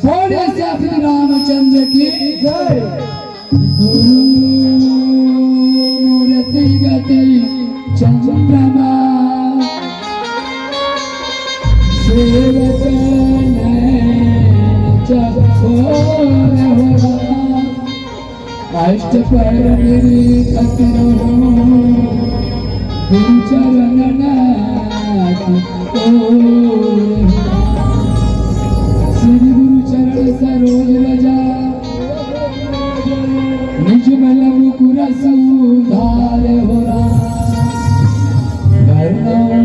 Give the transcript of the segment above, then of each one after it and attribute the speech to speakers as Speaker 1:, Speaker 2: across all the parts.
Speaker 1: बोले श्री रामचंद्र की
Speaker 2: जय।
Speaker 1: गुरु मूर्ति गति चंद्रमा सेवक अष्ट पर निरीक्षक गुरु चरण श्री गुरु चरण सरोज रजा निज मल मुकुर सुधार हो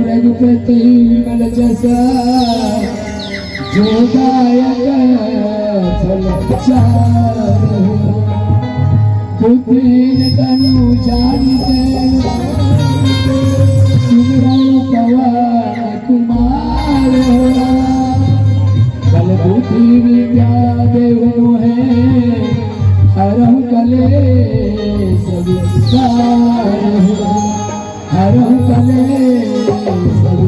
Speaker 1: रघुपति मल जसा जो गायक फल बुद्धिन तनु जानते सुमरऊ पवन कुमार बल बुद्धि विद्या देव मोहे हरहु कले सभी हरहु कले सभी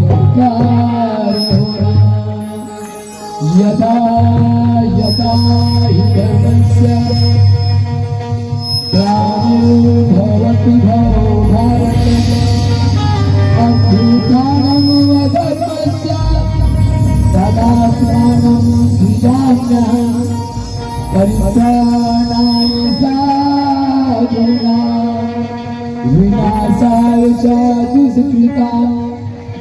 Speaker 1: यदा यदा हि धर्मस्य भवति भवो भारत अभ्युत्थानं वधर्मस्य तदात्मानं सृजाम्यहं परित्राणाय साधूनां विनाशाय च दुष्कृतां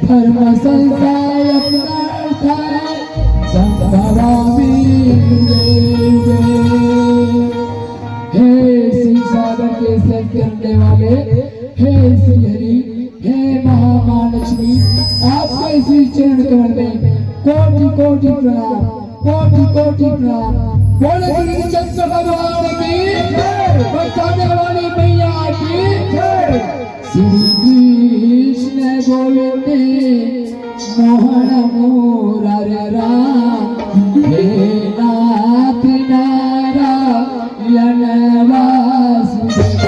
Speaker 1: धर्म संस्थापनार्थाय संभवामि युगे। हे श्री सागर के सर करने वाले, हे श्री हरि, हे महामानश्री, आपको इसी चरण कमल में कोटि कोटि प्रणाम, कोटि कोटि प्रणाम। बोले श्री चंद्र भगवान की जय, बरसाने वाली मैया की जय। श्री कृष्ण गोविंद मोहन मुरारे राम, हे नाथ नारायण वासुदेव।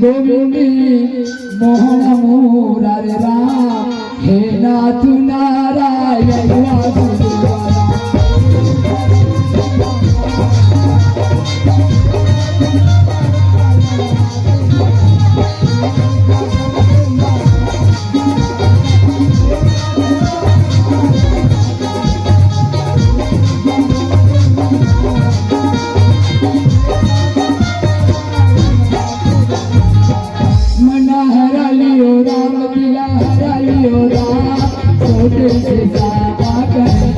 Speaker 1: गोविंद मोहन मुरारे राम, हे नाथ नारायण वासुदेव। छोटे से सादा कर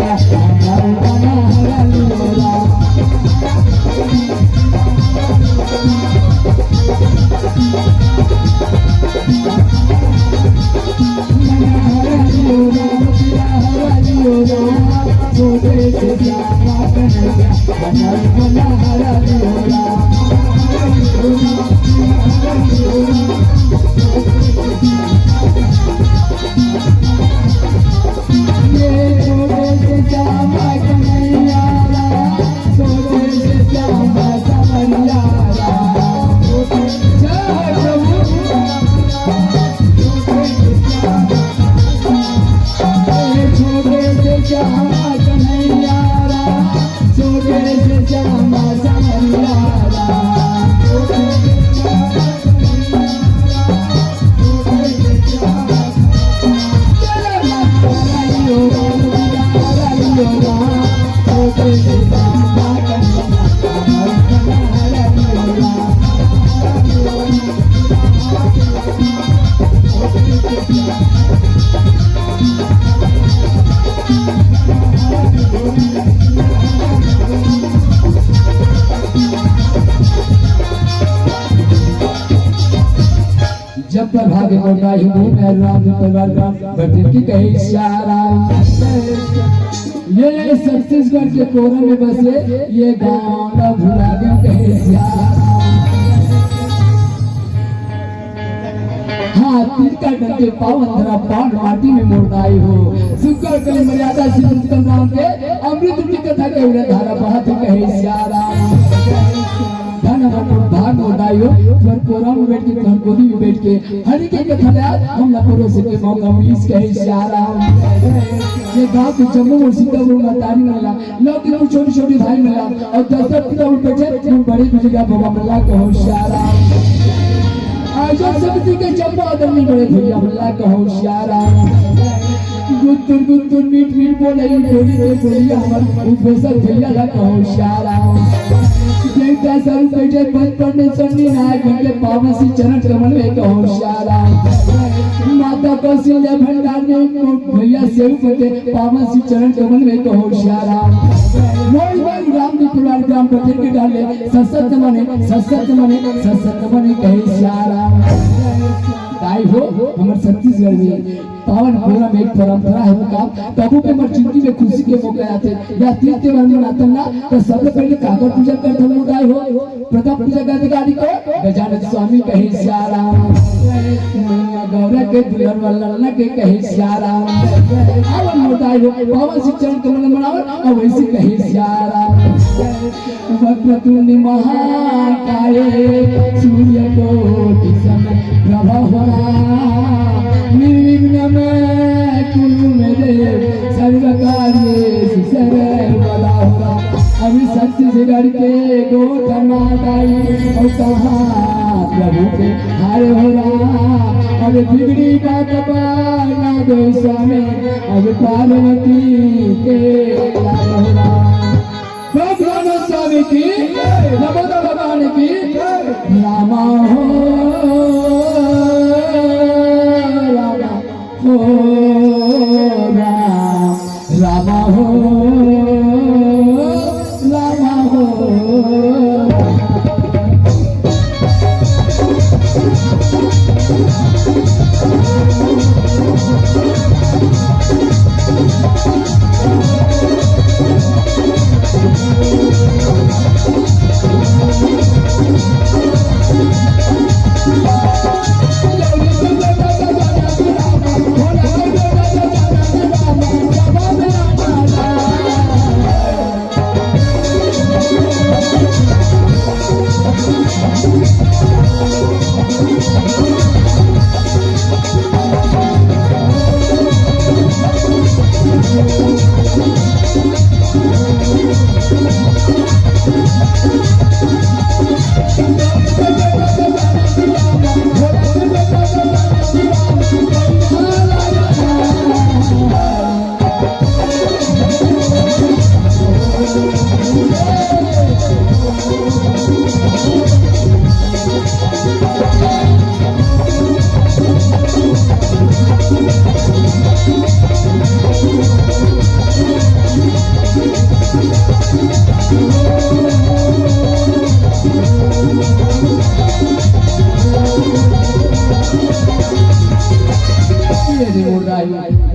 Speaker 1: जब पर भागे मोटाई हूँ मैं राम परिवार का बटन की कही इशारा। ये छत्तीसगढ़ के कोरों में बसे ये गाँव ना भुला के कही इशारा। हाँ तिनका डंके पावन धरा पान माटी में मोड़ाई हो सुकर कले मर्यादा श्री उत्तम राम के अमृत की कथा के उड़े धारा बहात कहे श्यारा। धन भाग मोड़ाई हो पर कोरा में बैठ के धन गोदी में बैठ के हरि के कथा ले हम ना परोसे के मौका मिलीस कहे श्यारा। ये गांव के जम्मू और सीतापुर में तारी मिला लोग के छोटी छोटी भाई मिला और 10 पिता बैठे बड़े बुजुर्ग बाबा मिला कहो श्यारा। आजो सब्जी के चंपा आदमी बड़े भैया भला कहो श्यारा। गुत्तुर मीठ मीठ बोले बोली के बोलिया हमर उपसर भैया ला कहो श्यारा। जैसा सब बैठे बचपन में सन्नी नायक के पावन सी चरण कमल में कहो श्यारा। माता कौशल्या भंडार में भैया सेव के पावन सी चरण कमल में कहो श्यारा। मोर बाई राम जी परिवार ग्राम बटन के डाले ससत मने कहे श्यारा। ताई हो हमारे छत्तीसगढ़ में पावन पूरा में एक परंपरा है का तबु पे मर जिंदगी में खुशी के मौके आते या तीर्थ त्योहार मनाते ना तो सबसे पहले कागज पूजा करते हम उदाय हो प्रताप पूजा का अधिकारी को गजानन स्वामी कहे श्यारा। गौरा के दुल्हन वाला के कहे श्यारा। आवन मोटाई हो पावन शिक्षण के मन मनाओ और वैसे कहे श्यारा। वक्रतुंड महाकाय सूर्य कोटि समप्रभा निर्विघ्न में कुरु मे देव सर्वकार्येषु सर्वदा। अभी छत्तीसगढ़ के गोठ माताई और कहाँ प्रभु के हारे हो रहा। अब बिगड़ी बात ना दो स्वामी अब पार्वती के लाल हो रहा। भगवान स्वामी की नमो भगवान की रामा हो रामा हो रामा हो।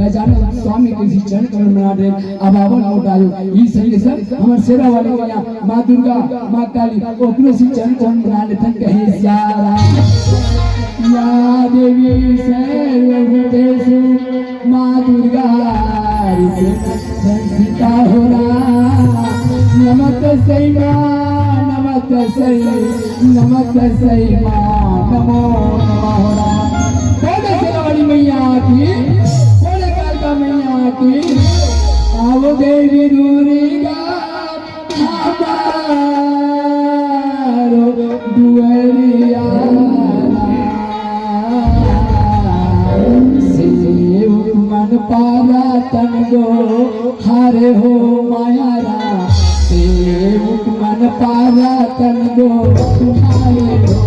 Speaker 1: गजानन स्वामी के चरण कमल बना दे अब आवन उठायो ई सही सर हमर सेरा वाली मैया मां दुर्गा मां काली ओकरो सी चरण कमल बना ले थन कहे श्यारा। या देवी सर्वभूतेषु मां दुर्गा संस्थिता हो नमः सई मां नमः सई मां नमो नमः। बोले सेरा वाली मैया की मैया की आओ देवी दुर्गा हमारो दुआरिया सेव मन पारा तन गो हारे हो मायारा सेव मन पारा तन गो हारे हो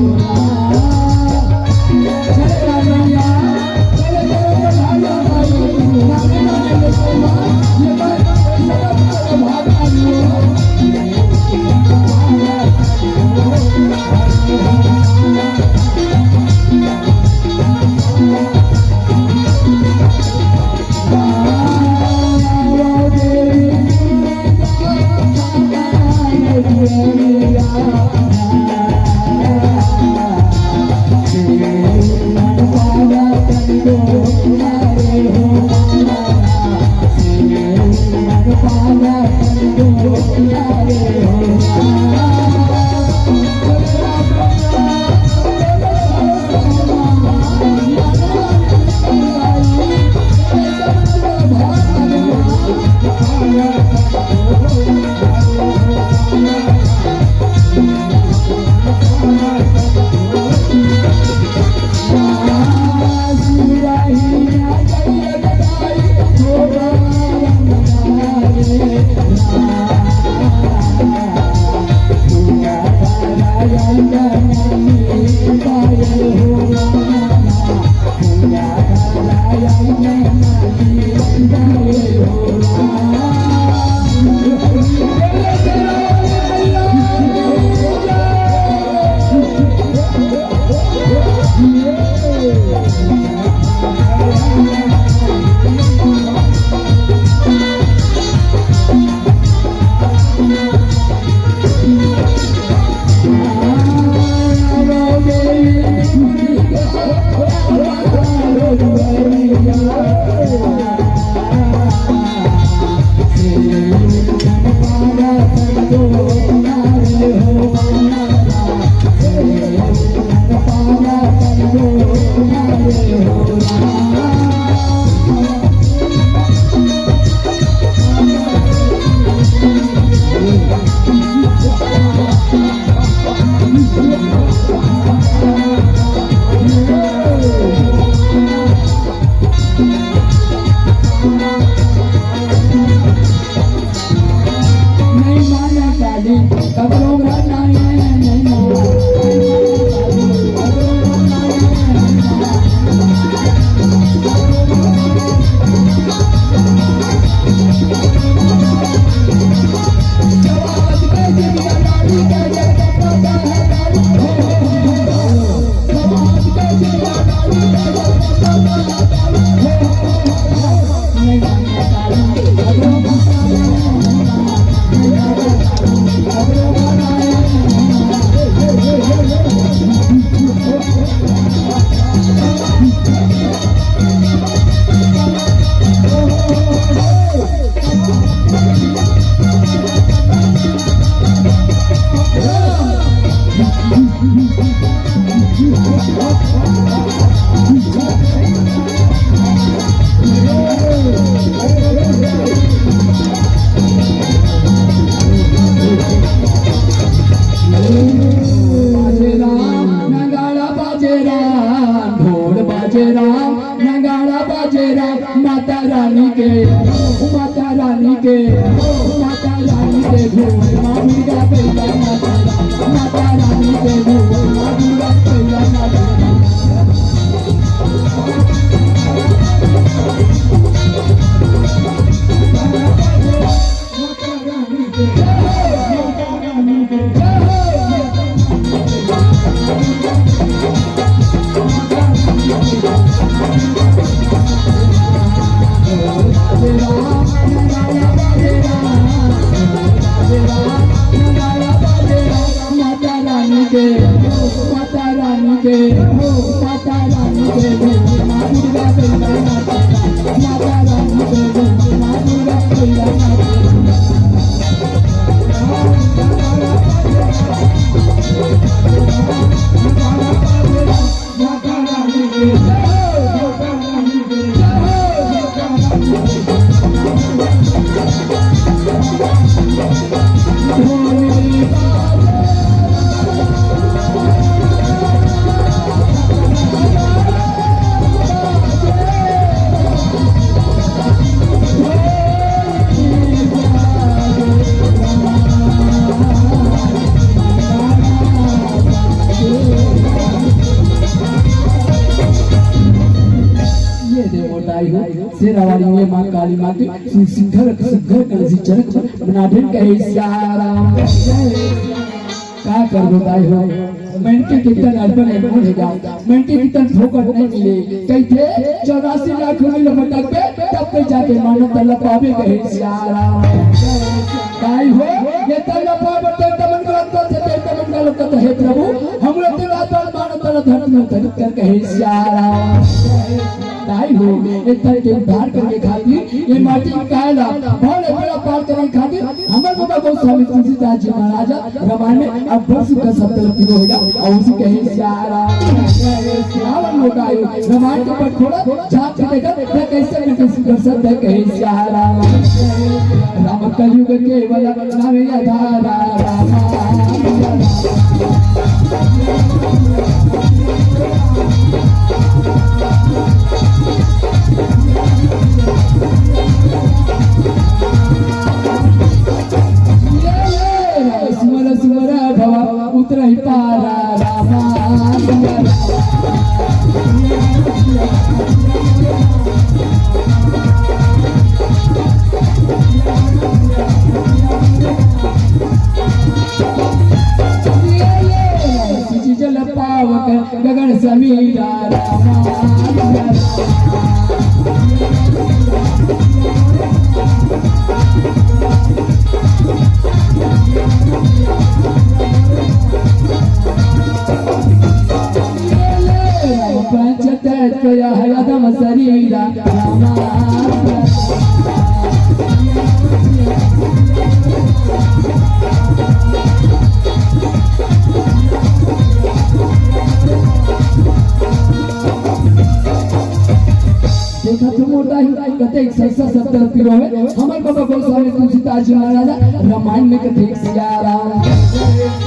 Speaker 1: को तुम्हारे हो राम। नहीं माना काली कबरों का नायन नहीं माना नगाड़ा बाजेरा माता रानी के माता रानी के माता रानी के धूम मामी का पहला माता रानी के धूम मामी का पहला माता रानी के माता रानी के माता रानी के माँ दुर्गा पहला माता रानी के माँ दुर्गा पहला शेरावाली में मां काली मां की सिंघर कलसी चरक बनाठन कहे सियाराम का कर बताई हो मेंटे कितन अर्पण अर्पण होगा मेंटे कितन ठोकर नहीं मिले कहते 84 लाख मिल मटक पे तब पे जाके मानो तल्ला पावे कहे सियाराम काई हो ये तल्ला पावे तमन करत है प्रभु हमरो तेरा तन मानो तल्ला धर्म में धरित कर कहे सियाराम ताई हो इतना के उद्धार करने खातिर ये माटी कायला बहुत बड़ा पार करने खातिर हमर बाबा गोस्वामी तुलसीदास जी महाराजा रामायण में अब वर्ष का सप्ताह शुरू होगा और उसी कहे श्याराम मोटायो रामायण के पर थोड़ा झांक के देखा कैसे न कैसे कर सकता है कहे श्याराम राम कलयुग केवल नाम आधारा राम उतरा ही पारा रामा जल पावक गगन समीरा रामा यदम शरीरा रामा देखा तो मोटा ही कते 170 किलो है हमारे बाबा गोस्वामी तुलसीदास जी महाराज रामायण में कते सियारा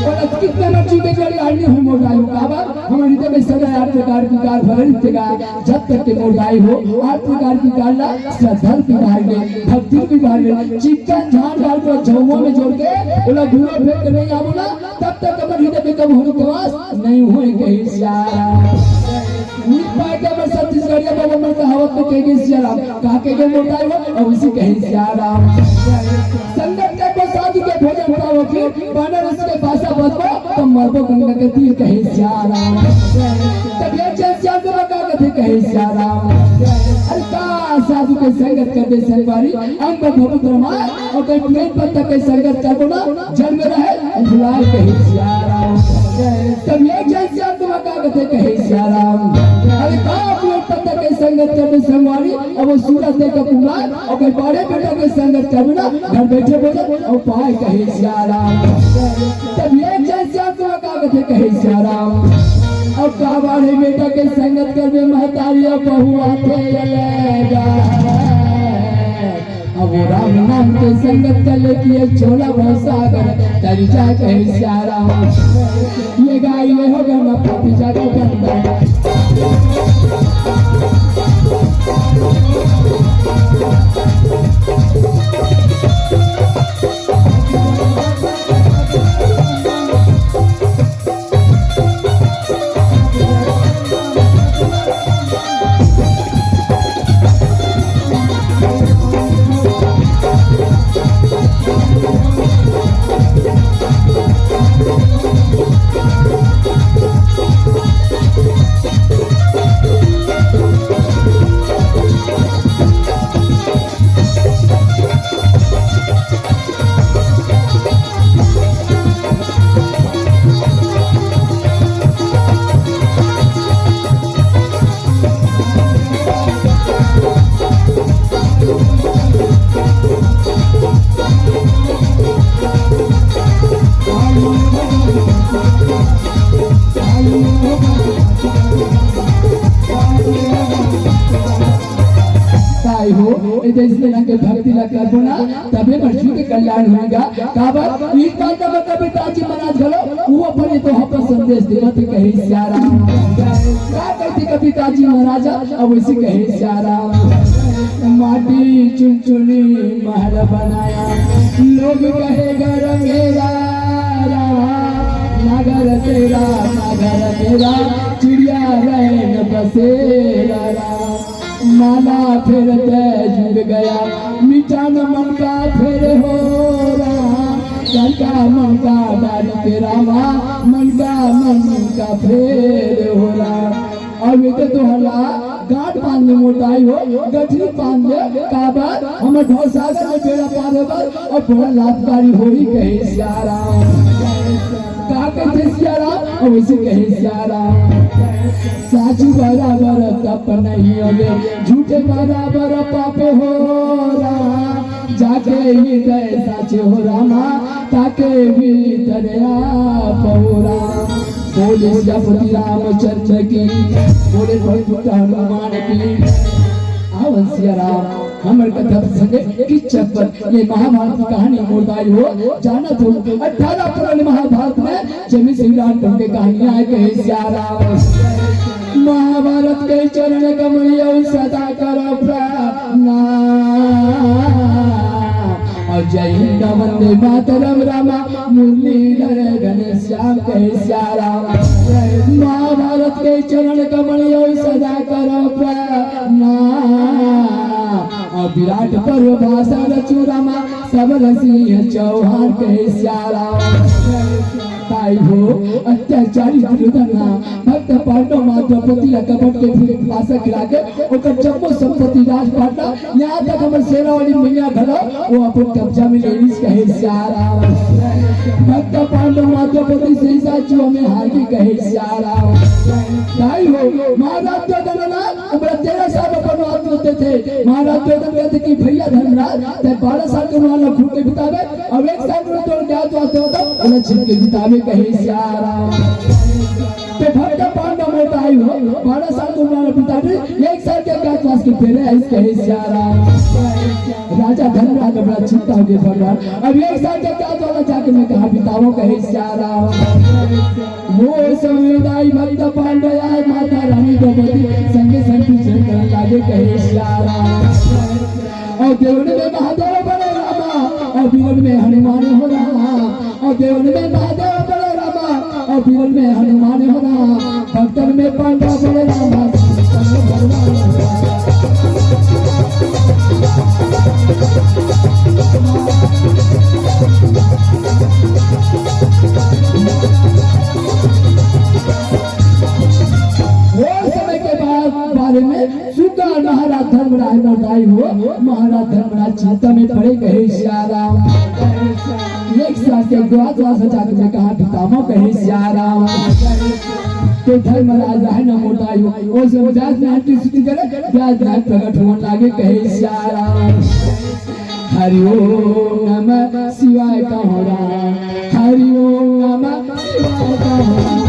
Speaker 1: और कितने मर्जी के जड़ी आनी है मोटाई का बात हमारे हृदय में सदा 8 प्रकार की कार भरित का जब तक के मोटाई हो 8 प्रकार की कार ला श्रद्धा की कार में भक्ति की कार में चिकन झाड़ डाल को झोमों में जोड़ के बोला धुआं फेंक के नहीं आबो ना तब तक हमारे हृदय में कब होने के वास नहीं होए कहीं सियारा पाके में छत्तीसगढ़िया बाबा मन का हवा में कहेंगे सियाराम काके के मोटाई हो और उसी कहे सियाराम संगत के को साधु के भोजन पाओ कि बनारस के भाषा बदबो तो मरबो गंगा के तीर कहे सियाराम तब ये जैसे श्याम को बका के कहे सियाराम अरे का साधु के संगत करते संगवारी अंग भभुत रमा और कोई प्रेम पत्ता के संगत करबो ना जन्म रहे भुलाए कहे सियाराम तब ये जैसे श्याम को बका के कहे सियाराम अरे का अपने पत्ता के संगत करते संगवारी अब वो सूरज दे का कुमार और कोई बड़े बेटा के संगत करबो ना घर बैठे बोले और पाए कहे सियाराम तब ये जैसे श्याम को बका के कहे सियाराम अब का बड़े बेटा के संगत करबे महतारिया बहुआ थे अब राम नाम के संगत कर ले किए छोला भवसागर तरी जा कहे सियाराम ये गाय ये हो गया ना पापी जाके करता भक्ति ला करबो ना तबे मर्जी के कल्याण होगा काबर एक बात तब कभी ताजी महाराज गलो वो अपने तो हप संदेश देवत कहे सियाराम का कहती कभी ताजी महाराज अब उसी कहे सियाराम माटी चुनचुनी महल बनाया लोग कहे घर मेरा नगर तेरा चिड़िया रहन बसेरा माला फिर जुग गया मिटान मन का फिर हो रहा का मन का डाली के रामा मन का फिर हो रहा अब ये तो हला गांठ बांधने मोटाई हो गठरी बांध ले काबा हम ढोल सागर में बेड़ा पार होगा और बहुत लाभकारी होई कहे सियाराम का कहते सियाराम और वैसे कहे सियाराम साची बराबर तप नहीं होगे झूठे बराबर पाप हो रहा जाके हृदय साचे हो रामा ताके भीतर आप हो रहा बोले जपति रामचंद्र की बोले भक्त हनुमान की आवन सियाराम हमर कथा संगे की चक्कर ये महाभारत की कहानी मोटाई हो जाना तो 18 पुराने महाभारत में जमी श्री राम की कहानियां है कहे सियाराम महाभारत के चरण कमल सदा करो प्रणाम जय हिंद वंदे मातरम रामा मुरलीधर घनश्याम कहे सियाराम महाभारत के चरण कमल सदा करो प्रणाम विराट पर्व भाषा रचु रामा सब सिंह चौहान कहे सियाराम ताई हो अत्याचारी दुर्योधना भक्त पांडव द्रौपदी ला कपट के फिर भाषा खिला के ओकर जम्मो संपत्ति राज पाटा यहाँ तक हमर सेना वाली मैया घरो वो अपन कब्जा में ले लीस कहे सियाराम भक्त पांडव द्रौपदी से साचू हमें हार के कहे सियाराम ताई हो महाराज दुर्योधना उम्र 13 साल अपन बात होते थे महाराज दुर्योधन कहते कि भैया धर्मराज ते 12 साल के माला खूब के बितावे अब 1 साल में तो क्या तो उन्हें छिल के बितावे कहे सियाराम ते भक्त पांडव मोटा बताई हो 12 साल को उम्र पिता ने 1 साल के अज्ञातवास के पहले ऐसे कहे सियाराम। राजा धर्मराज का बड़ा चिंता हो गया भगवान, अब 1 साल के अज्ञातवास जाके मैं कहा पिताओं कहे सियाराम। वो समुदाय भक्त पांडया माता रानी द्रौपदी संगे संग चरण लागे कहे सियाराम। और देवन में महादेव बड़े रामा और बीरन में हनुमान हो रहा, और देवन में महादेव बड़े रामा और बीरन में हनुमान हो रहा, भक्तन में पांडव बड़े रामा। महाराज धर्मराज मरदाई हो, महाराज धर्मराज चिंता में पड़े कहे सियाराम। 1 साल के अज्ञातवास जाके मैं कहा पितामह कहे सियाराम। तो धर्मराज है न मोटाई हो, वो समझात में आंटी सुती करे ब्याज नाग प्रकट होने लागे कहे सियाराम। हरि ओम नमः शिवाय कहो राम, हरि ओम नमः शिवाय कहो राम।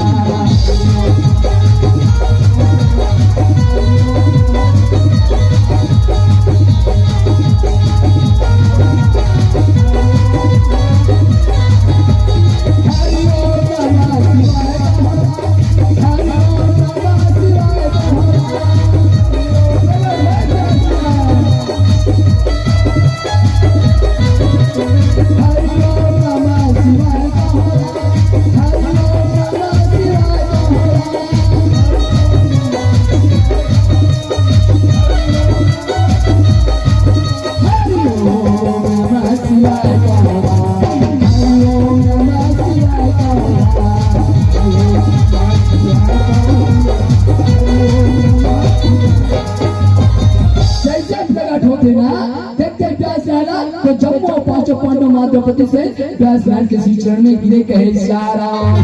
Speaker 1: द्रौपदी से व्यास के चरण में गिरे कहे सियाराम।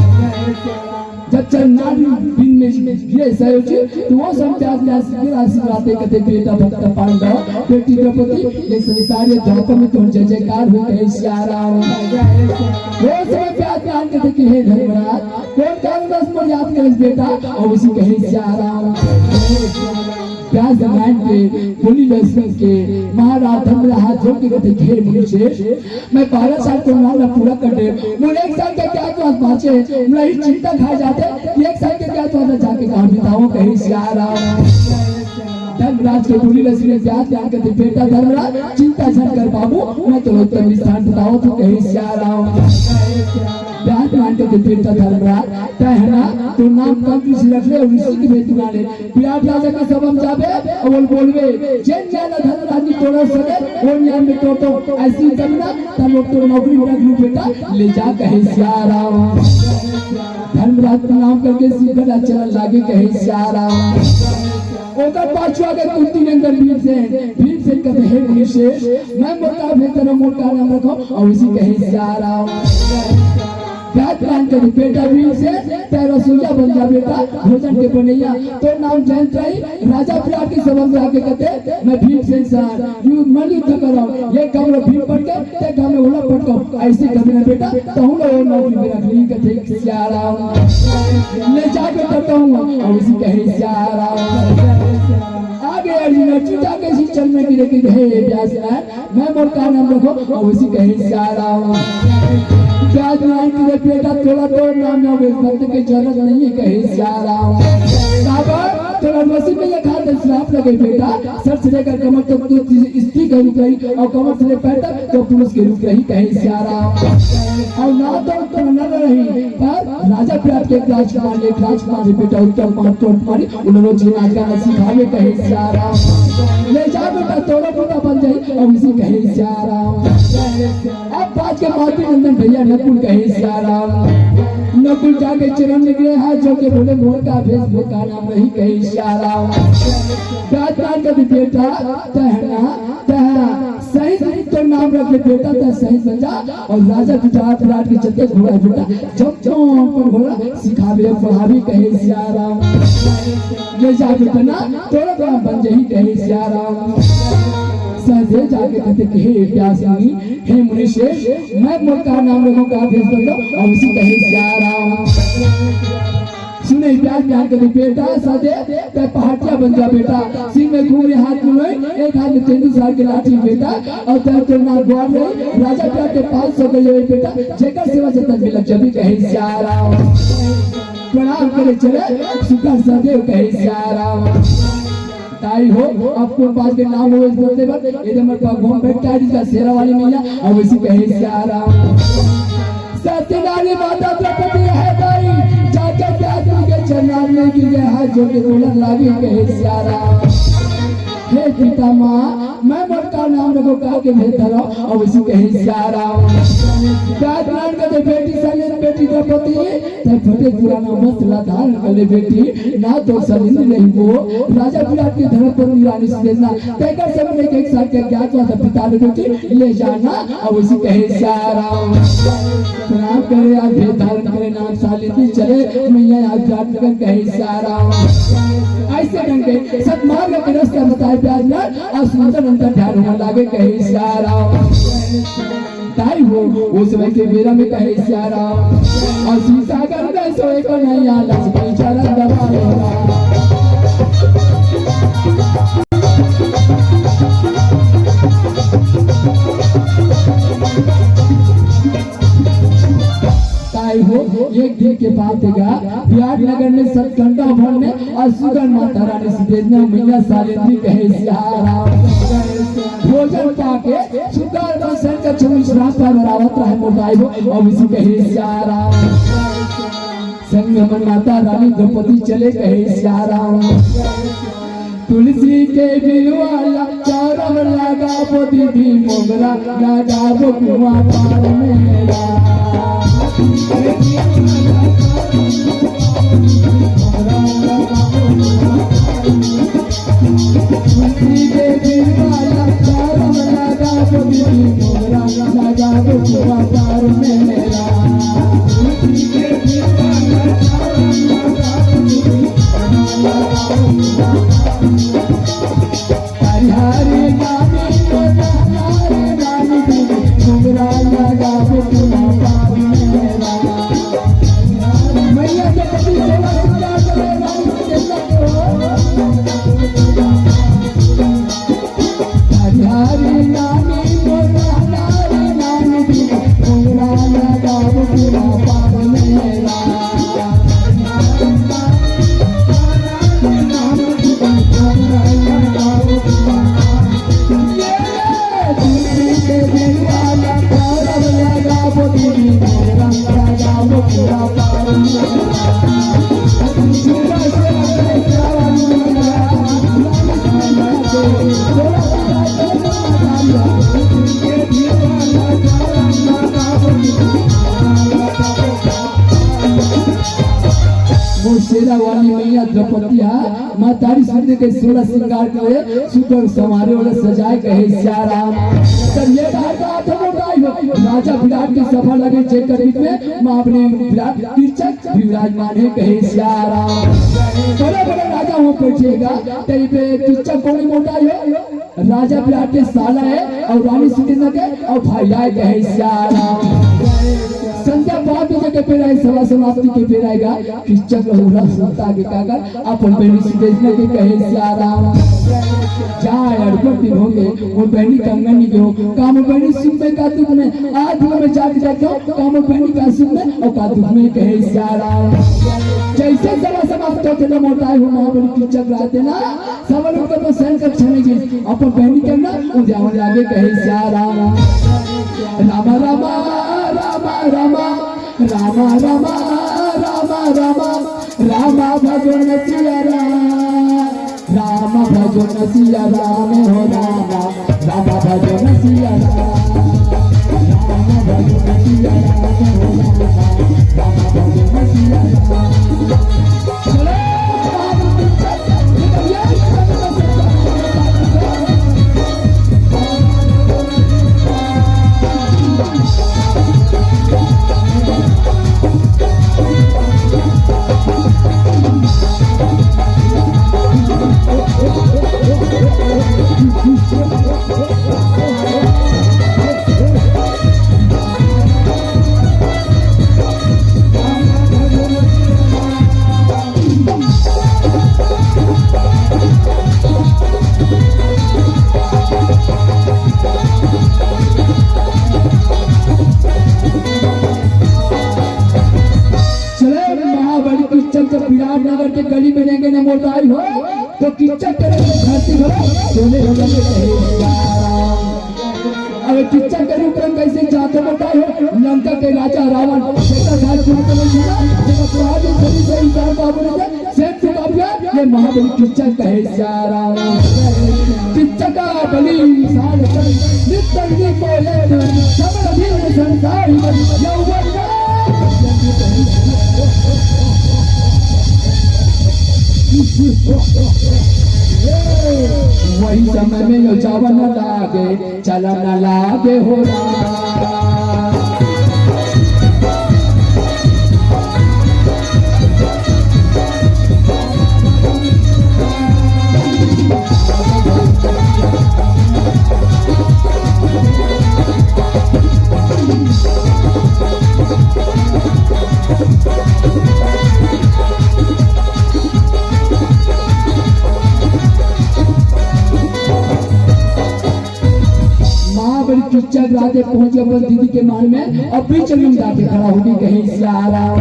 Speaker 1: जब चरनारी बिन में गिरे सयोजी तो वो समझात व्यास के आशीर्वाद कहते बेटा भक्त पांडव बेटी द्रौपदी ये संसार द्रौपदी में तुम जय जयकार हो कहे सियाराम। वो समय व्यास कहते कि हे धर्मराज कौन कारणवश पर याद करे बेटा, और उसी कहे सियाराम। प्यास नारायण के बोली लक्ष्मण के महाराज धर्मराज हाथ जोड़ के कहते हे मुनि मैं 12 साल को मामला पूरा कर दे, मुझे 1 साल के क्या तो बाचे मेरी चिंता खा जाते, 1 साल के क्या तो जाके कहा पिताओं कहे सियाराम। धर्मराज के बोली लक्ष्मण ने प्यास ध्यान करते बेटा धर्मराज चिंता छन कर बाबू मैं तो उत्तम स्थान बताओ तो कहे सियाराम। प्यास ध्यान करते बेटा धर्मराज कहना तो नाम कम किसी रख ले और इसी की बेटी ना ले विराट राजा का सब हम जाबे और बोलवे जन ज्यादा धर्मराज की तोड़ सके और यहाँ में तो ऐसी करना तब लोग तो नौकरी में रख लूं बेटा ले जा कहे सियाराम। धर्मराज का नाम करके सीधा चलन लागे कहे सियाराम। ओकर पाछुआ के कुंती नंदन भीमसेन कहते हे मुनिशेष मैं मोटा भेतर मोटा नाम रखो और इसी कहे सियाराम। प्याज प्लान कर बेटा भीमसेन तेरा सुजा बन जा बेटा भोजन के बनैया तो नाम जयंत रही राजा प्यार की सभा में आके कहते मैं भीमसेन सर यू मन युद्ध करो ये कमरो भीम पड़ के ते गामे उला पटको ऐसे करना बेटा तो हम लोग नौकरी में रख ली कहते सियाराम। ले जा बेटा कहूंगा और इसी कहे सियाराम। आगे अर्जुन चुटा के शिक्षण में गिरे कि हे व्यास मैं मोटा नाम रखो और इसी कहे सियाराम। व्यास नारायण के बेटा थोड़ा तो नाम ना भक्त की जरूरत नहीं कहे सियाराम। थोड़ा मसीह में ये खाते श्राप लगे बेटा सर से लेकर कमर तक तो स्त्री के रूप रही और कमर से लेकर पैर तक तो पुरुष के रूप रही कहे सियाराम। और ना तो न रही पर राजा प्यार के राजकुमार ने राजकुमार बेटा उत्तम कुमारी उन्होंने जीना गाना सिखावे कहे सियाराम। ले जा बेटा तोड़ा टूटा बन जाए और इसी कहे सियाराम। अब बात के माती नंदन भैया नकुल कहे सियाराम। नकुल जाके चरण निकले हाथ जो के बोले मोर का भेष का नाम नहीं कहे सियाराम। राजपाल का भी बेटा तहना सही सही तो नाम रखे बेटा तो सही समझा और राजा गुजरात विराट के चलते घोड़ा बेटा जब पर घोड़ा सिखावे पढ़ावी कहे सियाराम। ले जा बेटा ना तोरा बड़ा बन जाही कहे सियाराम। सहजे जाके कहते कि हे व्यासनी हे मुनिशेष मैं मोर का नाम रखो का भेष कर दो और उसी कहे सियाराम। सुने प्यार प्यार कर बेटा सदे ते पहाटिया बन जा बेटा सिंह में घूमे हाथ में एक हाथ में तेंदु सार के लाठी बेटा और तेरे नाम द्वार में राजा प्यार के 500 गए बेटा जेकर सेवा जतन मिला जब कहे सारा प्रणाम करे चले सुखा सदैव कहे सारा ताई हो आपको बात के नाम हो इस बोलते पर इधर मत घूम बैठा जिसका शेरा वाली मैया और इसी कहे सारा सत्यनारायण माता द्रौपदी है दाई जाके प्यार के चरनार में गिर गए हाथ जोड़ के रोलन लागी कहे सारा हे पिता माँ मैं मरका नाम रखो कहा के भेजता रहो और उसी कहे सारा प्यार प्राण करते बेटी सलिन बेटी द्रौपदी तब फटे पुराना मसला धारण कर ले बेटी ना तो सलिन नहीं वो राजा विराट के धर्म पर रानी सुदेशना कहकर सब ने एक साथ के क्या था पिता ने बेटी ले जाना और उसी कहे सारा प्रणाम करे आप भेद धारण करे नाम सालिन चले मैया आप जाट कर कहे सारा ऐसे ढंग के सतमार्ग के रास्ते बताए प्यार ना और सुंदर अंतर ध्यान होने लगे कहे सारा ताई हो उस समय के मेरा में कहे सारा और सीता कर दे सोए को नहीं आ लक्ष्मी चरण दबा हो एक दिन के बाद देगा बिहार नगर में सतकंडा भवन में और सुगन माता रानी सुदेशना मैया सालेंद्री कहे सारा भोजन पाके सुगन दर्शन का 24 रात का बरावत रहे मोटाई हो और इसी कहे सारा संगमन माता रानी द्रौपदी चले कहे सारा तुलसी के बिरवाला चारम लगा वो दीदी मोगरा लगा वो कुआं पार मेरा मातारी सूर्य के 16 श्रृंगार करे सुंदर समारोह वाले सजाए कहे सारा तब ये राजा विराट की सभा लगे चेकर बीच में मां अपने विराट कीर्तक विराजमान है कहे सारा बड़े बड़े राजा हो बैठेगा तेरी पे कीर्तक कौन मोटा है राजा विराट के साला है और रानी सुदेशना के और भाई आए कहे सारा संध्या 5 बजे के फिर आए सभा समाप्ति के फिर आएगा कीर्तक लहुरा सुनता के काकर अपन बेनी सुदेशना के कहे सारा जाए अड़पट दिन हो गए वो बहनी कंगन नहीं गयो काम बहनी सुन में का दुख में आज में जाके जाके काम बहनी का सुन में और का दुख में कहे सारा जैसे सभा समाप्त होते ना मोटाई हो महाबली कीर्तक रहते ना सब लोग तो सहन कर छने जी अपन बहनी करना उन जावन लागे कहे सारा रामा रामा रामा रामा रामा रामा रामा रामा रामा भगवान सिया राम भजन सिया राम हो रामा राम भजन सिया राम भजन सिया राम हो रामा राम भजन सिया तो किच्चक करे धरती भरा सोने लगे कहे सियाराम। अब किच्चक के रूप में कैसे जाते बताए हो लंका के राजा रावण बेटा साथ शुरू करने लगा जब अपराधी सभी से इंसान बाबू ने सेठ से काफिया ये महाबली किच्चक कहे सियाराम। किच्चक का बलि इंसान नित्य बोले सब अधीन संसार यौवन वही समय में यो जावा न लागे चला न लागे हो किच्चक राधे पहुंचे अपन दीदी के मान में और बीच में जाके खड़ा होगी कहीं सियाराम।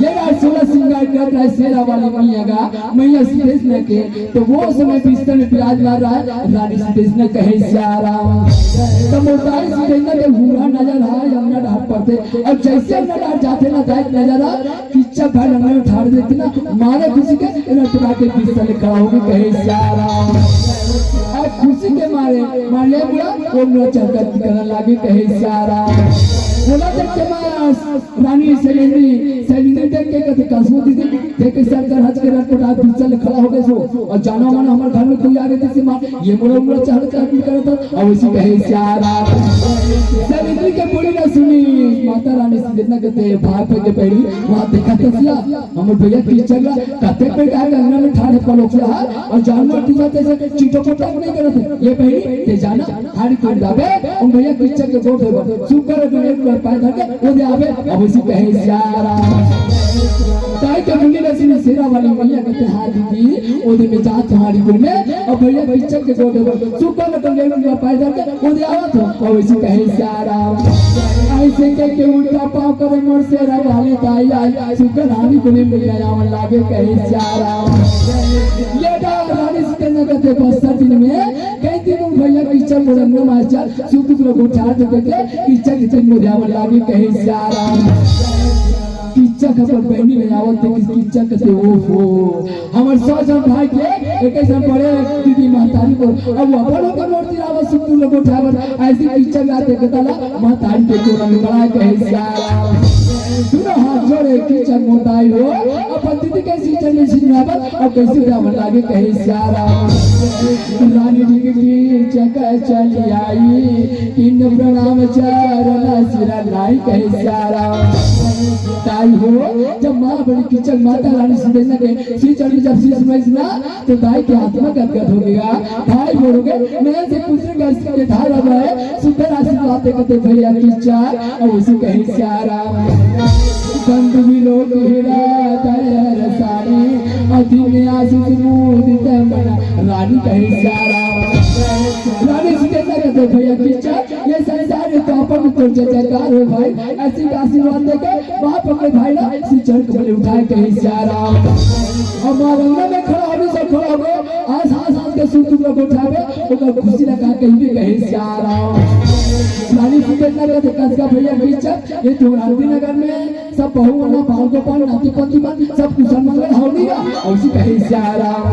Speaker 1: ये रात 16 श्रृंगार कर रहा है शेरा वाली मैया का मैया सीतेश्वर के तो वो समय बिस्तर में विराजमान रहा है रानी सीतेश्वर कहे सियाराम। तो मोटाई सीतेश्वर के हुआ नजर आ यमुना घाट पर थे और जैसे यमुना घाट जाते ना जाए नजर आ किच्चक भाई यमुना उठा देती ना मारे खुशी के टुका के बिस्तर में खड़ा होगी कहे सियाराम। और खुशी के मारे मारे बुरा वो मेरा चलकर करने लगे कहे सियाराम। बोला देख के मास रानी सैलिंद्री देख के कहते कसमो दीदी देख के सर कर हज के रट पटा बिस्तर खड़ा हो गए सो और जाना माना हमारे घर में कोई आ गए थे मां ये मोरा चढ़ कर करता और उसी कहे सियाराम। सैलिंद्री के बोली ना सुनी माता रानी से देखना कहते भाग के पहली वहां देखा तसिया हम भैया की चला कहते पे का गंगा में ठाड़े पलोक रहा और जानवर की जाते से चीटो को तक नहीं करते ये पहली ते जाना हाड़ी को दाबे उन भैया किच्चक के गोठे पर सुकर गए पैर धर के वो दे आवे अब उसी कहे सियाराम। ताई के मुंडी ने सिने शेरा वाली मैया कहते हां दीदी ओदे में जा तुम्हारी गुल में और भैया किच्चक के गोठे पर सुकर गए पैर धर के वो दे आवा तो अब उसी कहे सियाराम। ऐसे के उल्टा पाव करे मोर शेरा वाले ताई आई सुकर रानी गुल में मैया आवन लागे कहे सियाराम। ये रानी सीतेश्वर कहते बस दिन में कई दिन भैया किच्चक मोरंगो मास्टर सुकुक लोग उठा देते किच्चक किच्चक मोजावन लागे कहे सियाराम। किच्चक अपन बहनी ले आवत थे किच्चक कहते ओहो हमर सजन भाई के एक ऐसा बड़े दीदी महतारी को अब अपन के मूर्ति आवत सुकुक लोग उठावत ऐसी किच्चक आते कहताला महतारी के तोरा में बड़ा कहे सियाराम। सुनो हाथ जोड़े किच्चक मोटाई हो अपन दीदी कैसी चली सिनावत और कैसे जावन लागे कहे सियाराम। रानी जी की चक्कर चली आई इन प्रणाम चरण सिरा लाई कहे सियाराम। ताई हो जब माँ बड़ी किच्चक माता रानी सीतेश्वर के सी चढ़ी जब सी सुना तो दाई के आत्मा गदगद हो गया भाई बोलोगे मैं से कुछ के धारा है सुंदर आशीर्वाद कहते भैया किच्चक और उसी कहे सियाराम। बंधु भी लोग हीरा दयर सारे अधीन आशीष मुदित बना रानी कहे सियाराम। रानी सीतेश्वर कहते भैया किच्चक ये संसार तो अपन को जयकार हो भाई ऐसी आशीर्वाद देके वहां पकड़े भाई ना सी चढ़ के उठाए कहे सियाराम। और मारंगा में खड़ा होने से खड़ा हो गए आज हाथ के सुख लोग उठावे ओकर खुशी लगा कहीं भी कहे सियाराम। रानी सीतेश्वर कहते कसका भैया किच्चक ये तुम्हारी नगर में सब बहु वाला बाल गोपाल नाती पोती बन सब कुशल मंगल होनी और उसी कहे सियाराम।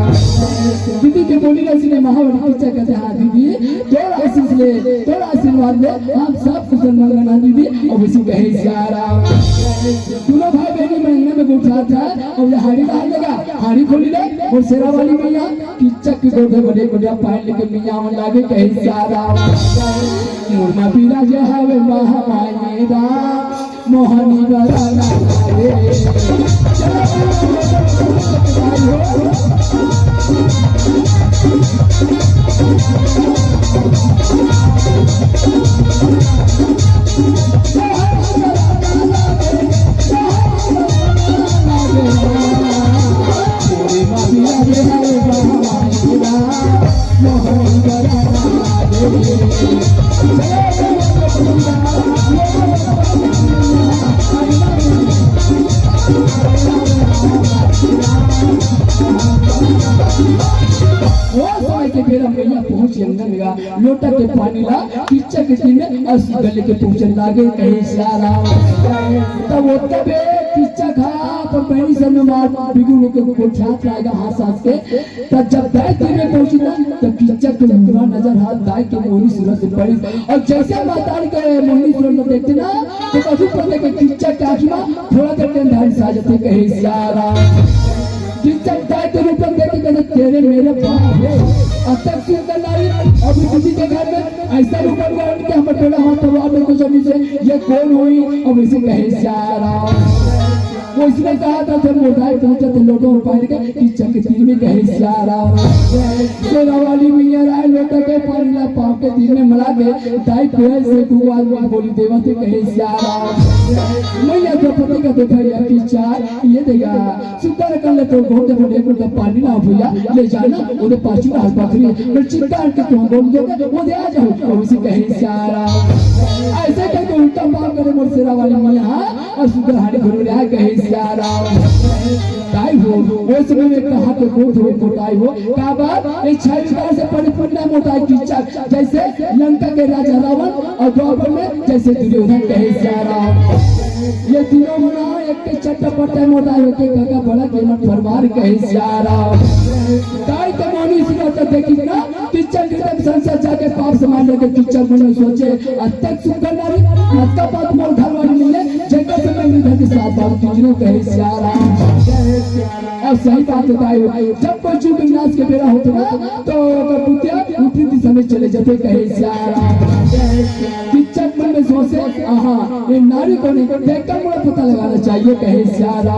Speaker 1: दीदी के बोली रसी ने महावरी किच्चक कहते हां दीदी तोरा आशीष ले तोरा आशीर्वाद ले हम सब कुशल मंगल ना दीदी और उसी कहे सियाराम। दोनों भाई बहनी महीने में उठा था और ये हाड़ी डाल देगा हाड़ी खोली ले और शेरा वाली मैया किच्चक के गोठे बड़े बड़े पायल लेके मैया मन लागे कहे सियाराम। मुरमा पीरा जे हवे महामाई दा मोहनी बराना रे
Speaker 2: Thank you.
Speaker 1: वो समय के बेरा मैया पहुंच अंगन लगा लोटा के पानी ला किच्चा के दिन में अस गले के पहुंचन लागे कहीं सारा तब वो तबे किच्चा खा पर पहली समय मार बिगुने के ऊपर छात लाएगा हाथ साथ के तब जब दाई दिन में पहुंची ना तब किच्चा के मुंह नजर हाथ दाई के मोहनी सूरत से पड़ी और जैसे मातारी के मोहनी सूरत देखते ना तो कभी पता के किच्चा के आंख में थोड़ा देर के अंदर सा जाते कहीं सारा किच्चा दाई के रूप में देख के तेरे मेरे बाप है अब तक सुन कर लाई अब किसी के घर में ऐसा ऊपर हुआ कि हम थोड़ा हाथ दबा में कुछ अभी से ये कौन हुई अब इसे कहे सारा वो इसने कहा था जब मोटाई पहुंचा तो लोगों को पानी का कि चक्की में कहे सारा सेना वाली मियां राय लोटा के पानी ला पाप के दिन में मला के दाई पेड़ से दुआ में बोली देवा से कहे सारा मैया तो पति का देखा या कि चार ये देगा सुकर कर ले तो बहुत बड़े को पानी ना भैया ले जाना उन्हें पाछी हाल पकड़ी फिर चिंता के तुम बोल दोगे वो दे आ जाओ और उसे कहे सारा ऐसे करके उल्टा मार करे मोर सेना वाली मियां और सुकर हाड़ी घर ले आ कहे सारा दाई हो वो समय में कहा तो बहुत हो मोटाई हो का बात एक छाई से परिपूर्ण मोटाई की जैसे लंका के राजा रावण और द्वापर में जैसे दुर्योधन कहे सारा ये तीनों मना एक के चट्टापट्टा मोटाई होके काका बड़ा कीमत फरमार कहे सारा दाई के मोनी सुनत देखी ना किचन के संसार जाके पाप समान लेके किचन में सोचे अत्यंत सुंदर नारी आपका बात मोर घर वाली मिले जगह से मैं इधर के साथ बात कीजिए कहे सारा और सही बात बताई जब कोई चूक विनाश के बेरा होता ना तो कपूतिया ऊपरी दिशा में चले जाते कहे सारा किचन मन में सोचे आहा ये नारी को नहीं देखकर मुझे पता लगाना चाहिए कहे सारा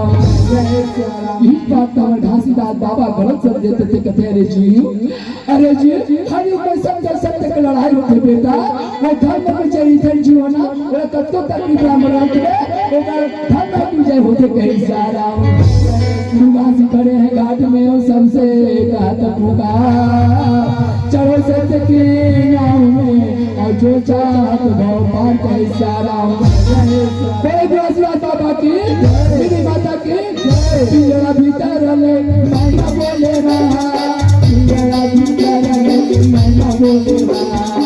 Speaker 1: यही बात तो हमारे घासीदास बाबा गलत सब देते थे कहते अरे जी हर एक में सत्य की लड़ाई होती बेटा वो धर्म में चाहिए थे जीवना वो कत्तो तकलीफ रामराज में वो धर्म की जय होते कहे सारा निवासी खड़े हैं घाट में और सबसे घातक होगा चढ़ो सत्य के नाम में और जो चाहत भाव पार का इशारा मेरे गुरुनाथ बाबा की मेरी माता की पिंजरा भीतर ले मैना बोले रहा पिंजरा भीतर ले मैना बोले रहा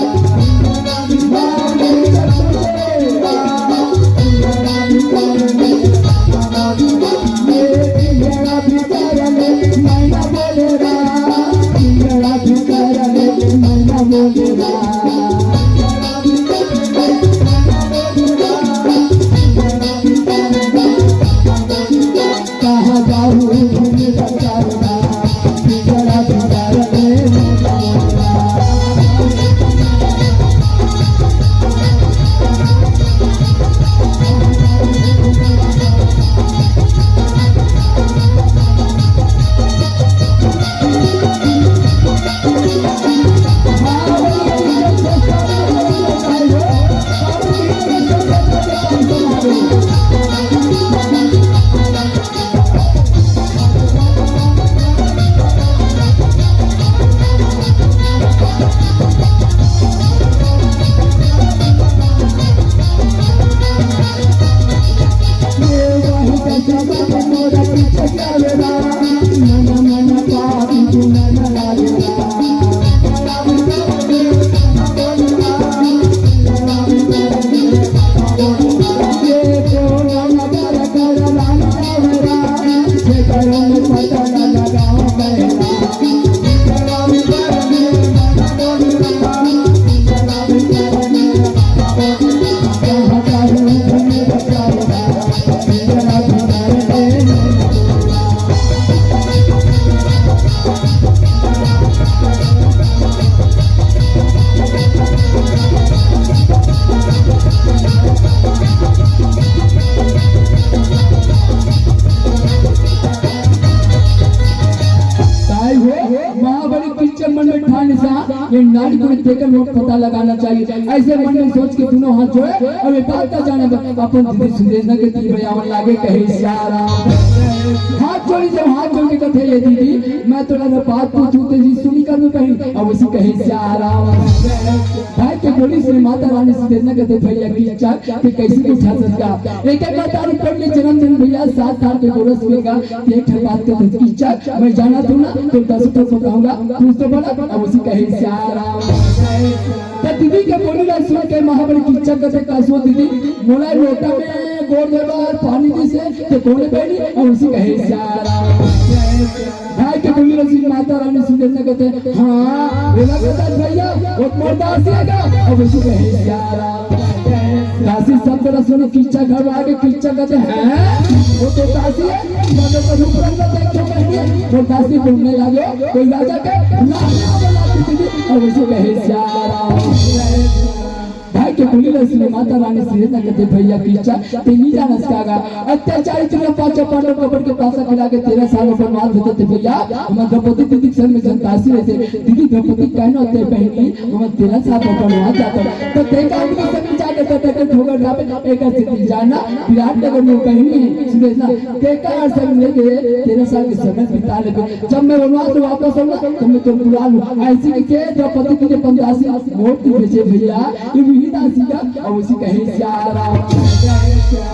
Speaker 1: ये नारी को देखकर लोग पता लगाना चाहिए ऐसे मन में सोच के दोनों हाथ जोड़े और ये बात का जाने अपन दीदी सुदेशना के तीर बजावन लागे कहे सारा हाथ जोड़ी जब हाथ जोड़ के कहते ये दीदी मैं तोरा ने बात पूछूं तो जी सुनी कर में कहीं अब उसी कहे से आराम भाई के बोली से माता रानी से देना कहते भैया की इच्छा कि कैसे उठा सकता एक एक बात और पढ़ ले जन्मदिन भैया 7 साल के बरस में का एक बात के की इच्छा मैं जाना तू ना तो 10 तो बताऊंगा तू तो बड़ा अब उसी कहे से आराम तो दीदी के बोली ना सुन के महाबली की इच्छा कहते कासो दीदी मोला लोटा में गोड़ देवा और पानी दी से तो कोने बैठी और उसी कहे से आराम भाई के बोली रसी माता रानी से देना कहते हां बोला कहता भैया वो मर्दा आएगा अब उसी कहे से आराम दासी सब तरह सुनो किच्चा घर आगे किच्चा कहते हैं वो तो दासी है मगर कभी पुराना देख के कहेंगे वो दासी बोलने लगे कोई राजा के और उसी कहे से आराम भाई के बोली रसी माता रानी से देना कहते भैया किच्चा तेनी जाना सकागा अत्याचारी तेरा पांचों पांडव कपड़ के पासा खिला के 13 सालों पर मार देते थे भैया हम द्रौपदी दीदी सर में जनतासी रहते दीदी द्रौपदी कहने होते बहनी हम 13 साल पर वहां जाते तो देखा उनके सब जाके तक ठोकर जावे एक स्थिति जाना विराट नगर में कहीं सुने ना देखा हर सब लेके 13 साल के समय बिता लेके जब मैं वनवास से वापस आऊंगा तो मैं तो बुला लूं ऐसी के द्रौपदी की पंदासी मोट भेजे भैया ये भी दासी का और उसी कहे से आराम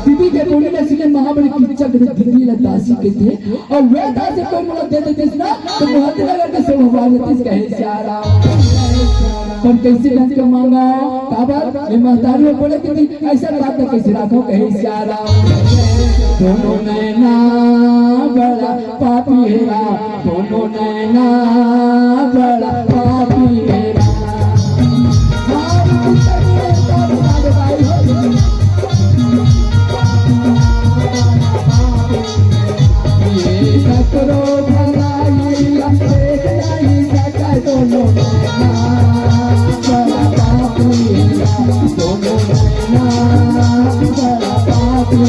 Speaker 1: दीदी के बोली में सुने महाबली की इच्छा के दीदी ने दासी के थे और वे दासी को मुझे दे देते ना तो बहुत लगा के सब भगवान ने कहे से आराम पर कैसे ढंग के मांगा काबर ये महतारी बोले कि ऐसा बात कैसे रखो कहे से आराम दोनों नैना बड़ा पापी है दोनों नैना बड़ा पापी है करो भलाई देख नहीं सका दोनों बड़ा पापी दोनों बड़ा पापी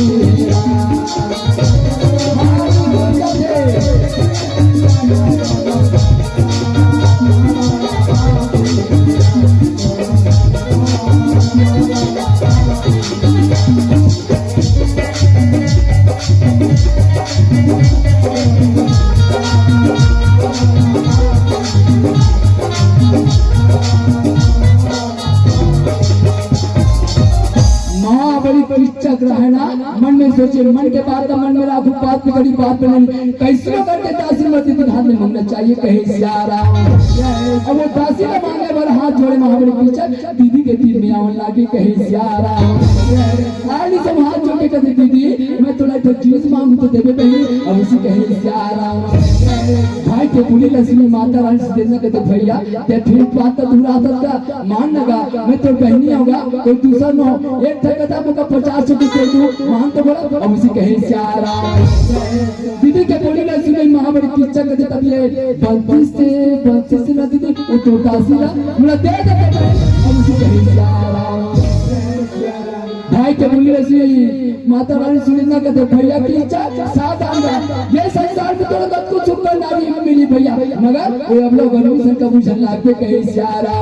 Speaker 1: मन में सोचे मन के बात मन में राखू बात में बड़ी बात नहीं कैसे करके दासी मत हाथ में मांगना चाहिए कहे सियारा अब वो दासी ने मांगे पर हाथ जोड़े महाबली पीछे दीदी के तीर में आवन लागे कहे सियारा आली सब हाथ जोड़ के कहते दीदी मैं थोड़ा तो चीज मांगू तो देवे पहले अब उसी कहे सियारा भाई के बोली लक्ष्मी माता रानी से देना कहते भैया ते फिर बात तो दूर आता मान लगा मैं तो बहनी होगा कोई दूसरा न हो एक ठेकेदार मुका 50 रुपए दे दूं मान तो बोला अब उसी कहे सियारा दीदी के बोली लक्ष्मी महाबली की इच्छा कहते तब ये 32 से ना दीदी वो तो दासी ना मुझे दे दे अब उसी कहे सियारा भाई के बोली रसी माता रानी सुनीना कहते भैया की इच्छा साथ आऊंगा ये संसार में थोड़ा बहुत कुछ ऊपर नारी मिली भैया मगर वो अब लोग अनुसन का भूषण लाके कहे सियारा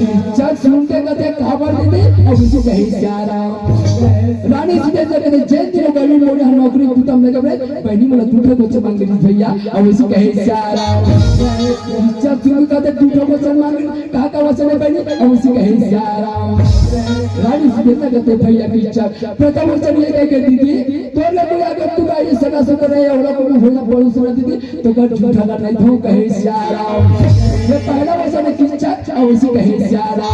Speaker 1: इच्छा सुन के कहते खबर दीदी अब उसे कहे सियारा रानी सीधे से कहते जेल तेरे गली मोड़े हम नौकरी खत्म लगे बहनी मोला दूसरे को मांग ली भैया अब उसे कहे सियारा इच्छा सुन कहते दूसरे को मांग कहा का वचन है बहनी अब उसे कहे सियारा रानी सीधे कहते भैया की इच्छा प्रथम वचन ये कह दीदी तो लोग अगर तू का ये सगा सगा रहे और लोग होना बोल सुन दीदी तो कर झूठा का नहीं तो कहे सियारा ये पहला वचन है की इच्छा और उसी कहे सियारा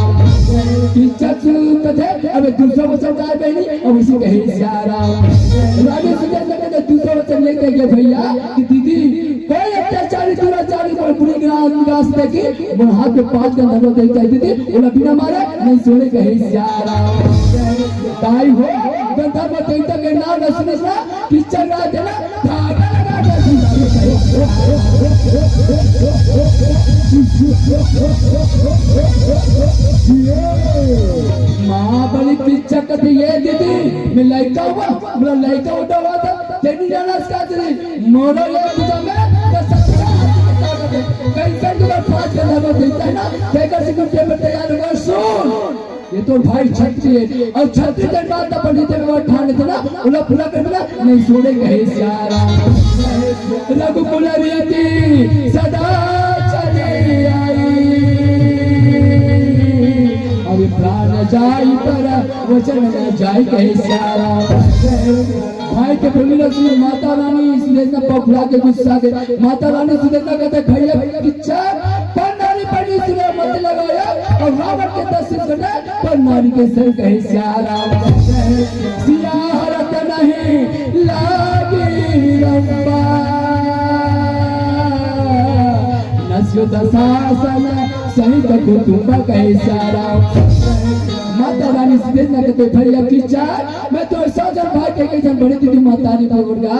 Speaker 1: इच्छा कहते अब दूसरा वचन का बहनी और उसी कहे सियारा रानी सीधे कहते दूसरा वचन ये कह भैया कि दीदी कोई अत्याचारी दुराचारी पर पूरी विकास देखी वो हाथ में 5 का धनो देता है दीदी बोला बिना मारे नहीं सोने कहे सियारा दाई हो गंधा में देता के नाम न सुने सा पिक्चर ना देना धागा लगा दे महाबली पिक्चर कहते ये दीदी मैं लड़का हुआ मेरा लड़का उठा हुआ था तेरी जाना इसका तेरी मोरो ये पूजा में कहीं कहीं तो 5 का धनो देता है ना देखा सिक्योरिटी में तैयार होगा सुन ये तो भाई छत्री है और छत्री के बाद तो पंडित ने ठाने थे ना उला पूरा करना नहीं छोड़े कहे सारा रघुकुल रीति सदा चली आई अभी प्राण जाई पर वचन न जाई कहे सारा भाई के बोली लक्ष्मी माता रानी इसलिए ना पकड़ा के गुस्सा के माता रानी सुने ना कहते भैया किच्चा पर नारी पड़ी सुने मत लगाया और रावण के दर्शन करने पर नारी के सर कहे सारा सिया हरत नहीं लागी रंबा नस्यो दशासन सही का कुटुंबा कहे सारा माता रानी सीधे न कहते भैया किच्चा मैं तो साजन भाई के कई जन बड़ी दीदी माता रानी पकड़ा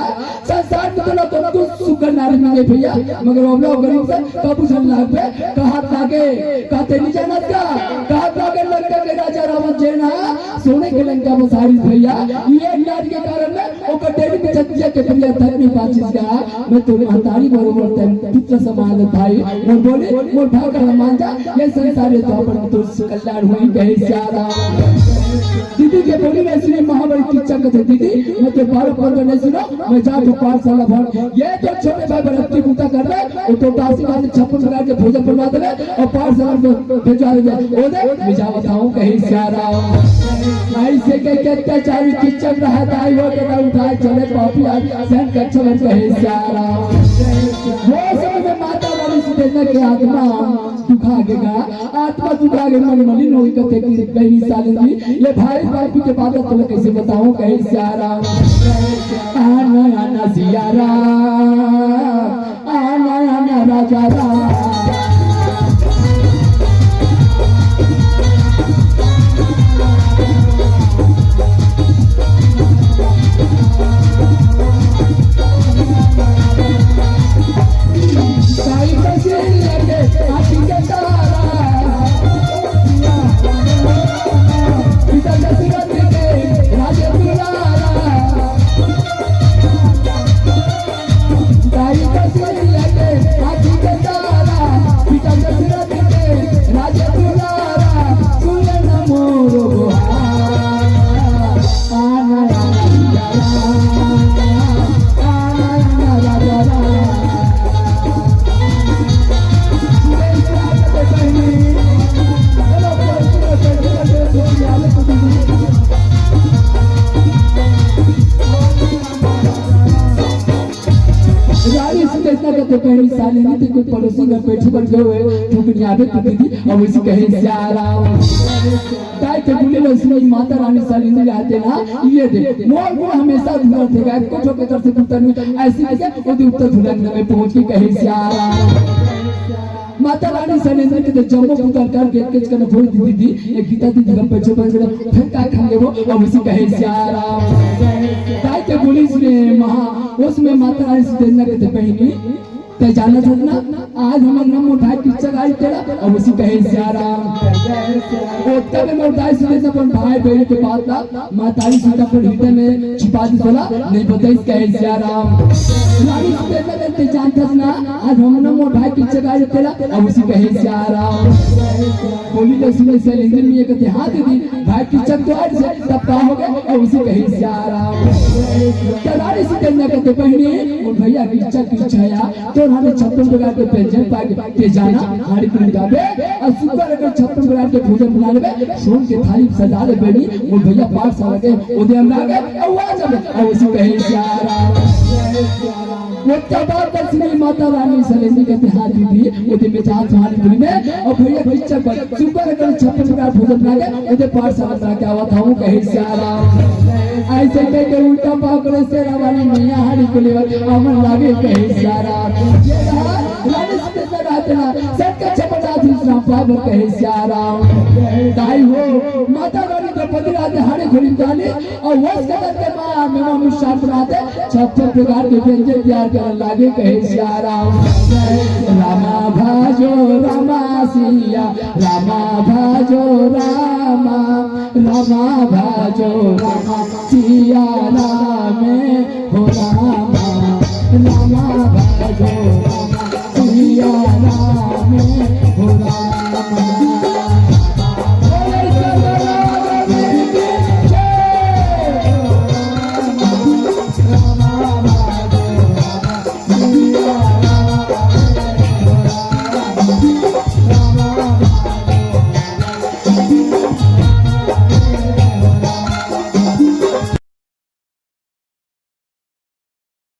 Speaker 1: संसार में तो ना तो कुछ सुकर नारी मिले भैया मगर वो लोग गरीब से काबू जन लाग पे कहा लागे कहते नहीं जाना क्या कहा लागे लंका के राजा रावण जेना सोने के लंका में सारी भैया ये नारी के कारण में वो कटेरी में चतिया के भैया धर्मी बातचीत का मैं तो मातारी बरोबर तय पुत्र समान भाई वो बोले वो भाग कर मान जा ये संसार है तो अपन तो कल्याण हुई कहे सारा दीदी के बोली में इसलिए महाबली किच्चा कहते दीदी मैं तो बाल पर्व नहीं सुना मैं जाके पाठशाला भर ये तो छोटे भाई बराती पूजा कर रहे वो तो दासी वाले 56 प्रकार के भोजन बनवा दे और पाठशाला में भेजवा दे ओ दे मैं बताऊं कहीं सारा ऐसे के अत्याचारी किच्चा रहा दाई हो के उठाए चले पापी सहन कच्चा बन कहीं सारा वो समय में माता रानी से देखना के आत्मा दुखा गेगा आत्मा दुखा गे मन मलिन होई कते की कहीं सालेंगी ये भाई बापी के बात तो कैसे बताऊं कहीं सारा आना आना सियारा आना आना राजा रा पहली साली नहीं थी कोई पड़ोसी घर बैठे बैठे हुए ठुकनी आदत होती थी और उसी कहे सारा ताई के बुले लक्ष्मी माता रानी साली नहीं आते ना ये दे मोर को हमेशा धुला थे को जो के तरफ से उत्तर में ऐसी के ओदी उत्तर धुलन में पहुंच के कहे सारा माता रानी सनेंद्र के जम्मू पुकार कर के किच करने फोड़ दी थी एक गीता दी घर बैठे बैठे फिर काय खाएंगे वो और उसी कहे सारा ताई के पुलिस ने महा उसमें माता रानी सनेंद्र के पहनी ते जाना था ना आज हम नम उठाए किच्चा गाड़ी तेरा और उसी कहे सारा वो तब में उठाए सीधे से अपन भाई बहन के पास था मातारी सीधा पर हृदय में छिपा दी बोला नहीं पता इस कहे सारा रानी सीधे ते जानता ना आज हम नम उठाए किच्चा गाड़ी तेरा और उसी कहे सारा बोली लक्ष्मी से लेंगे में कहते हां दीदी भाई किच्चा तो आज से तब का हो गया और उसी कहे सारा रानी सीधे ने कहते बहनी और भैया किच्चा किच्चाया तो हमें 56 प्रकार के व्यंजन पाके जाना हाड़ी पूरी गावे और सुपर अगर 56 प्रकार के भोजन बना ले सोन के थाली सजा ले बेनी वो भैया पाठशाला के उदयम लागे आवाज और उसी कहे सारा वो तबार दर्शनी माता रानी सलेंद्र कहते हां दीदी ओदे में चार हाड़ी पूरी में और भैया किच्चा सुपर अगर 56 प्रकार भोजन लागे ओदे पाठशाला के आवा था कहे सारा ऐसे के उल्टा पाकड़े से रानी मैया हाड़ी को लेवा अमन लागे कहे सारा रानी से लगातना सबके छपटा दूसरा पाव कहे सारा दाई हो माता रानी द्रौपदी रानी हाड़ी खोली जाने और वस कदर के मां मेरा मिष्ठान बनाते 56 प्रकार के व्यंजन तैयार कर लागे कहे सारा रामा भाजो रामा सिया रामा भाजो रामा रामा भाजो रामा सिया राम हो रामा रामा भाजो